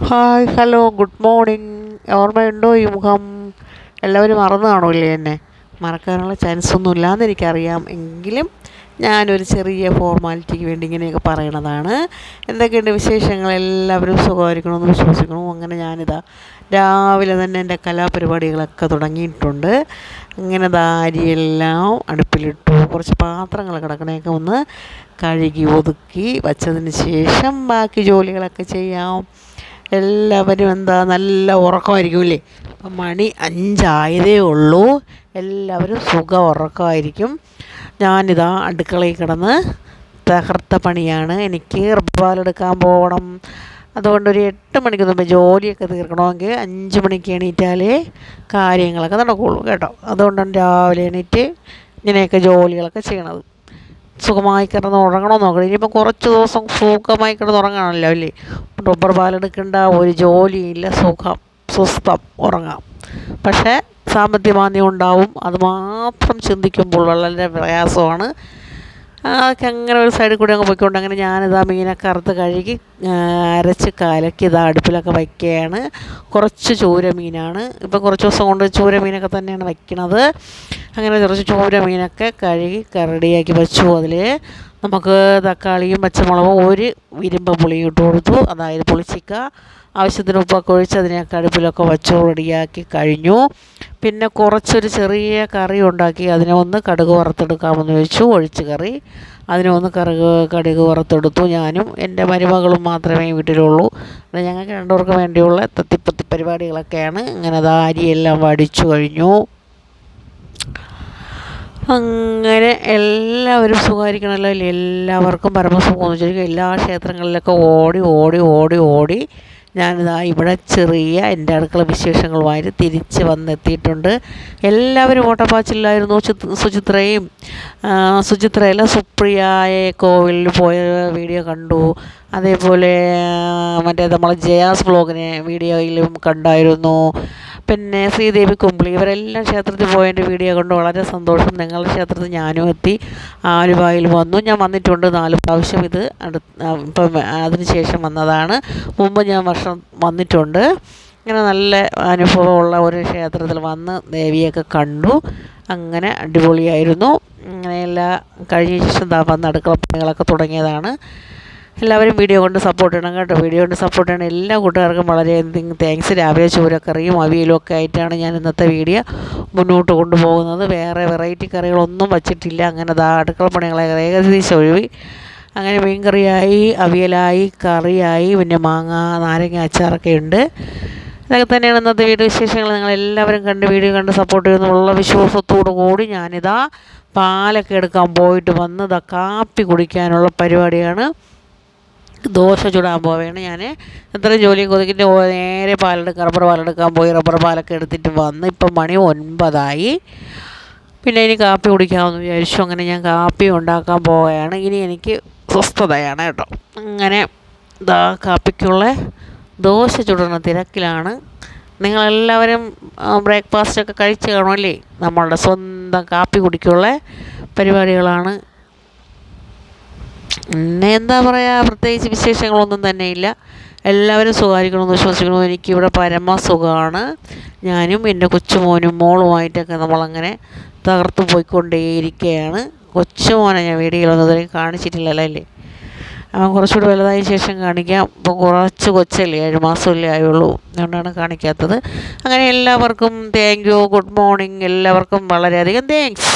Hi hello good morning. ഓർമ്മയുണ്ടോ ഈ മുഖം? എല്ലാവരും മറന്നു കാണൂലേ എന്നെ? മറക്കാനുള്ള ചാൻസ് ഒന്നും ഇല്ലയെന്ന് എനിക്കറിയാം. എങ്കിലും ഞാനൊരു ചെറിയ ഫോർമാലിറ്റിക്ക് വേണ്ടി ഇങ്ങനെയൊക്കെ പറയണതാണ്. എന്തൊക്കെയുണ്ട് വിശേഷങ്ങൾ? എല്ലാവരും സുഖമായിരിക്കണമെന്ന് വിശ്വസിക്കുന്നു. അങ്ങനെ ഞാനിതാ രാവിലെ തന്നെ എൻ്റെ കലാപരിപാടികളൊക്കെ തുടങ്ങിയിട്ടുണ്ട്. അങ്ങനെ അരിയെല്ലാം അടുപ്പിലിട്ടു. കുറച്ച് പാത്രങ്ങൾ കിടക്കണയൊക്കെ ഒന്ന് കഴുകി ഒതുക്കി വച്ചതിന് ശേഷം ബാക്കി ജോലികളൊക്കെ ചെയ്യാം. എല്ലാവരും നല്ല ഉറക്കമായിരിക്കുമല്ലേ? ഇപ്പം മണി 5 ഉള്ളൂ. എല്ലാവരും ഉറക്കമായിരിക്കും. ഞാനിതാ അടുക്കളയിൽ കിടന്ന് തകർത്ത പണിയാണ്. എനിക്ക് റബ്ബർ പാലെടുക്കാൻ പോകണം. അതുകൊണ്ടൊരു 8 മണിക്ക് മുമ്പ് ജോലിയൊക്കെ തീർക്കണമെങ്കിൽ 5 മണിക്ക് എണീറ്റാലേ കാര്യങ്ങളൊക്കെ നടക്കുകയുള്ളൂ കേട്ടോ. അതുകൊണ്ടാണ് രാവിലെ എണീറ്റ് ഇങ്ങനെയൊക്കെ ജോലികളൊക്കെ ചെയ്യണത്. സുഖമായി കിടന്ന് ഉറങ്ങണമെന്ന് നോക്കണം. ഇനിയിപ്പം കുറച്ച് ദിവസം സുഖമായി കിടന്ന് ഉറങ്ങാണല്ലോ അല്ലേ? റബ്ബർ പാലെടുക്കേണ്ട ഒരു ജോലിയില്ല, സ്വസ്ഥം ഉറങ്ങാം. പക്ഷേ സാമ്പത്തിക മാന്ദ്യം ഉണ്ടാവും. അതുമാത്രം ചിന്തിക്കുമ്പോൾ വളരെ പ്രയാസമാണ്. അതൊക്കെ അങ്ങനെ ഒരു സൈഡിൽ കൂടി അങ്ങ് പോയിക്കൊണ്ട് അങ്ങനെ ഞാനിതാ മീനൊക്കെ അറുത്ത് കഴുകി അരച്ച് കലക്കി അടുപ്പിലൊക്കെ വയ്ക്കുകയാണ്. കുറച്ച് ചൂര മീനാണ്. ഇപ്പം കുറച്ച് ദിവസം കൊണ്ട് ചൂര മീനൊക്കെ തന്നെയാണ് വയ്ക്കണത്. അങ്ങനെ കുറച്ച് ചൂര മീനൊക്കെ കഴുകി റെഡിയാക്കി വെച്ചു. അതിൽ നമുക്ക് തക്കാളിയും പച്ചമുളകും ഒരു ഇരുമ്പ് പുളിയും ഇട്ട് കൊടുത്തു. അതായത് പുളിച്ചിക്ക ആവശ്യത്തിന് ഉപ്പൊക്കെ ഒഴിച്ച് അതിനെയൊക്കെ അടുപ്പിലൊക്കെ വച്ചു റെഡിയാക്കി കഴിഞ്ഞു. പിന്നെ കുറച്ചൊരു ചെറിയ കറി ഉണ്ടാക്കി അതിനെ ഒന്ന് കടുക് വറുത്തെടുക്കാമെന്ന് വെച്ചു. ഒഴിച്ച് കറി അതിനെ ഒന്ന് കടുക് വറുത്തെടുത്തു. ഞാനും എൻ്റെ മരുമകളും മാത്രമേ വീട്ടിലുള്ളൂ. അത് ഞങ്ങൾക്ക് രണ്ടുപേർക്ക് വേണ്ടിയുള്ള തത്തിപ്പത്തി പരിപാടികളൊക്കെയാണ്. അങ്ങനെ അരിയെല്ലാം വടിച്ചു കഴിഞ്ഞു. അങ്ങനെ എല്ലാവരും സുഖമായിരിക്കണമല്ലോ അല്ലേ? എല്ലാവർക്കും പരമസുഖം വെച്ചിരിക്കും. എല്ലാ ക്ഷേത്രങ്ങളിലൊക്കെ ഓടി ഓടി ഓടി ഓടി ഞാനിതാ ഇവിടെ ചെറിയ എൻ്റെ അടുക്കള വിശേഷങ്ങളുമായിട്ട് തിരിച്ച് വന്നെത്തിയിട്ടുണ്ട്. എല്ലാവരും ഓട്ടപ്പാച്ചിലായിരുന്നു. സുചിത്രയല്ല സുപ്രിയയെ കോവിലിൽ പോയ വീഡിയോ കണ്ടു. അതേപോലെ മറ്റേ നമ്മളെ ജയാസ് വ്ലോഗിനെ വീഡിയോയിലും കണ്ടായിരുന്നു. പിന്നെ ശ്രീദേവി കുമ്പിളി ഇവരെല്ലാം ക്ഷേത്രത്തിൽ പോയതിൻ്റെ വീഡിയോ കൊണ്ട് വളരെ സന്തോഷം. നിങ്ങളുടെ ക്ഷേത്രത്തിൽ ഞാനും എത്തി. ആലുവായിൽ വന്നു. ഞാൻ വന്നിട്ടുണ്ട് 4 പ്രാവശ്യം. ഇപ്പം അതിന് ശേഷം വന്നതാണ്. മുമ്പ് ഞാൻ വർഷം വന്നിട്ടുണ്ട്. ഇങ്ങനെ നല്ല അനുഭവമുള്ള ഒരു ക്ഷേത്രത്തിൽ വന്ന് ദേവിയൊക്കെ കണ്ടു. അങ്ങനെ അടിപൊളിയായിരുന്നു. അങ്ങനെയെല്ലാം കഴിഞ്ഞ ശേഷം വന്ന് അടുക്കള പണികളൊക്കെ തുടങ്ങിയതാണ്. എല്ലാവരും വീഡിയോ കൊണ്ട് സപ്പോർട്ട് ചെയ്യണം കേട്ടോ. വീഡിയോ കൊണ്ട് സപ്പോർട്ട് ചെയ്യണം എല്ലാ കൂട്ടുകാർക്കും വളരെയധികം താങ്ക്സ്. രാവിലെ ചൂരക്കറിയും അവിയലും ഒക്കെ ആയിട്ടാണ് ഞാൻ ഇന്നത്തെ വീഡിയോ മുന്നോട്ട് കൊണ്ടുപോകുന്നത്. വേറെ വെറൈറ്റി കറികളൊന്നും വച്ചിട്ടില്ല. അങ്ങനെ അടുക്കള പണികളെ ഏകദേശം ഒഴിവി. അങ്ങനെ മീൻകറിയായി, അവിയലായി, കറിയായി, പിന്നെ മാങ്ങ നാരങ്ങ അച്ചാറൊക്കെ ഉണ്ട്. ഇതൊക്കെ തന്നെയാണ് ഇന്നത്തെ വീഡിയോ വിശേഷങ്ങൾ. നിങ്ങളെല്ലാവരും വീഡിയോ കണ്ട് സപ്പോർട്ട് ചെയ്യുന്നുള്ള വിശ്വാസത്തോടു കൂടി ഞാനിതാ പാലൊക്കെ എടുക്കാൻ പോയിട്ട് വന്ന് കാപ്പി കുടിക്കാനുള്ള പരിപാടിയാണ്. ദോശ ചുടാൻ പോവുകയാണ് ഞാൻ. ഇത്രയും ജോലിയൊക്കെ ഒതുക്കിയിട്ട് നേരെ റബ്ബർ പാലെടുക്കാൻ പോയി. റബ്ബർ പാലൊക്കെ എടുത്തിട്ട് വന്ന് ഇപ്പം മണി 9 പിന്നെ ഇനി കാപ്പി കുടിക്കാമെന്ന് വിചാരിച്ചു. അങ്ങനെ ഞാൻ കാപ്പി ഉണ്ടാക്കാൻ പോവുകയാണ്. ഇനി എനിക്ക് സ്വസ്ഥതയാണ് കേട്ടോ. അങ്ങനെ കാപ്പിക്കുള്ള ദോശ ചുടുന്ന തിരക്കിലാണ്. നിങ്ങളെല്ലാവരും ബ്രേക്ക്ഫാസ്റ്റൊക്കെ കഴിച്ച് കാണുമല്ലേ? നമ്മളുടെ സ്വന്തം കാപ്പി കുടിക്കുള്ള പരിപാടികളാണ്. പിന്നെ എന്താ പറയുക, പ്രത്യേകിച്ച് വിശേഷങ്ങളൊന്നും തന്നെയില്ല. എല്ലാവരും സുഖമായിരിക്കണമെന്ന് വിശ്വസിക്കുന്നു. എനിക്കിവിടെ പരമസുഖമാണ്. ഞാനും എൻ്റെ കൊച്ചുമോനും മോളുമായിട്ടൊക്കെ നമ്മളങ്ങനെ തകർത്ത് പോയിക്കൊണ്ടേയിരിക്കുകയാണ്. കൊച്ചുമോനെ ഞാൻ വീഡിയോയിലൊന്നും ഇതുവരെ കാണിച്ചിട്ടില്ലല്ലോ അല്ലേ? അവൻ കുറച്ചുകൂടി വലുതായ ശേഷം കാണിക്കാം. ഇപ്പം കുറച്ച് കൊച്ചല്ലേ, 7 മാസമല്ലേ ആയുള്ളൂ. അതുകൊണ്ടാണ് കാണിക്കാത്തത്. അങ്ങനെ എല്ലാവർക്കും താങ്ക് യു, ഗുഡ് മോർണിംഗ്. എല്ലാവർക്കും വളരെയധികം താങ്ക്സ്.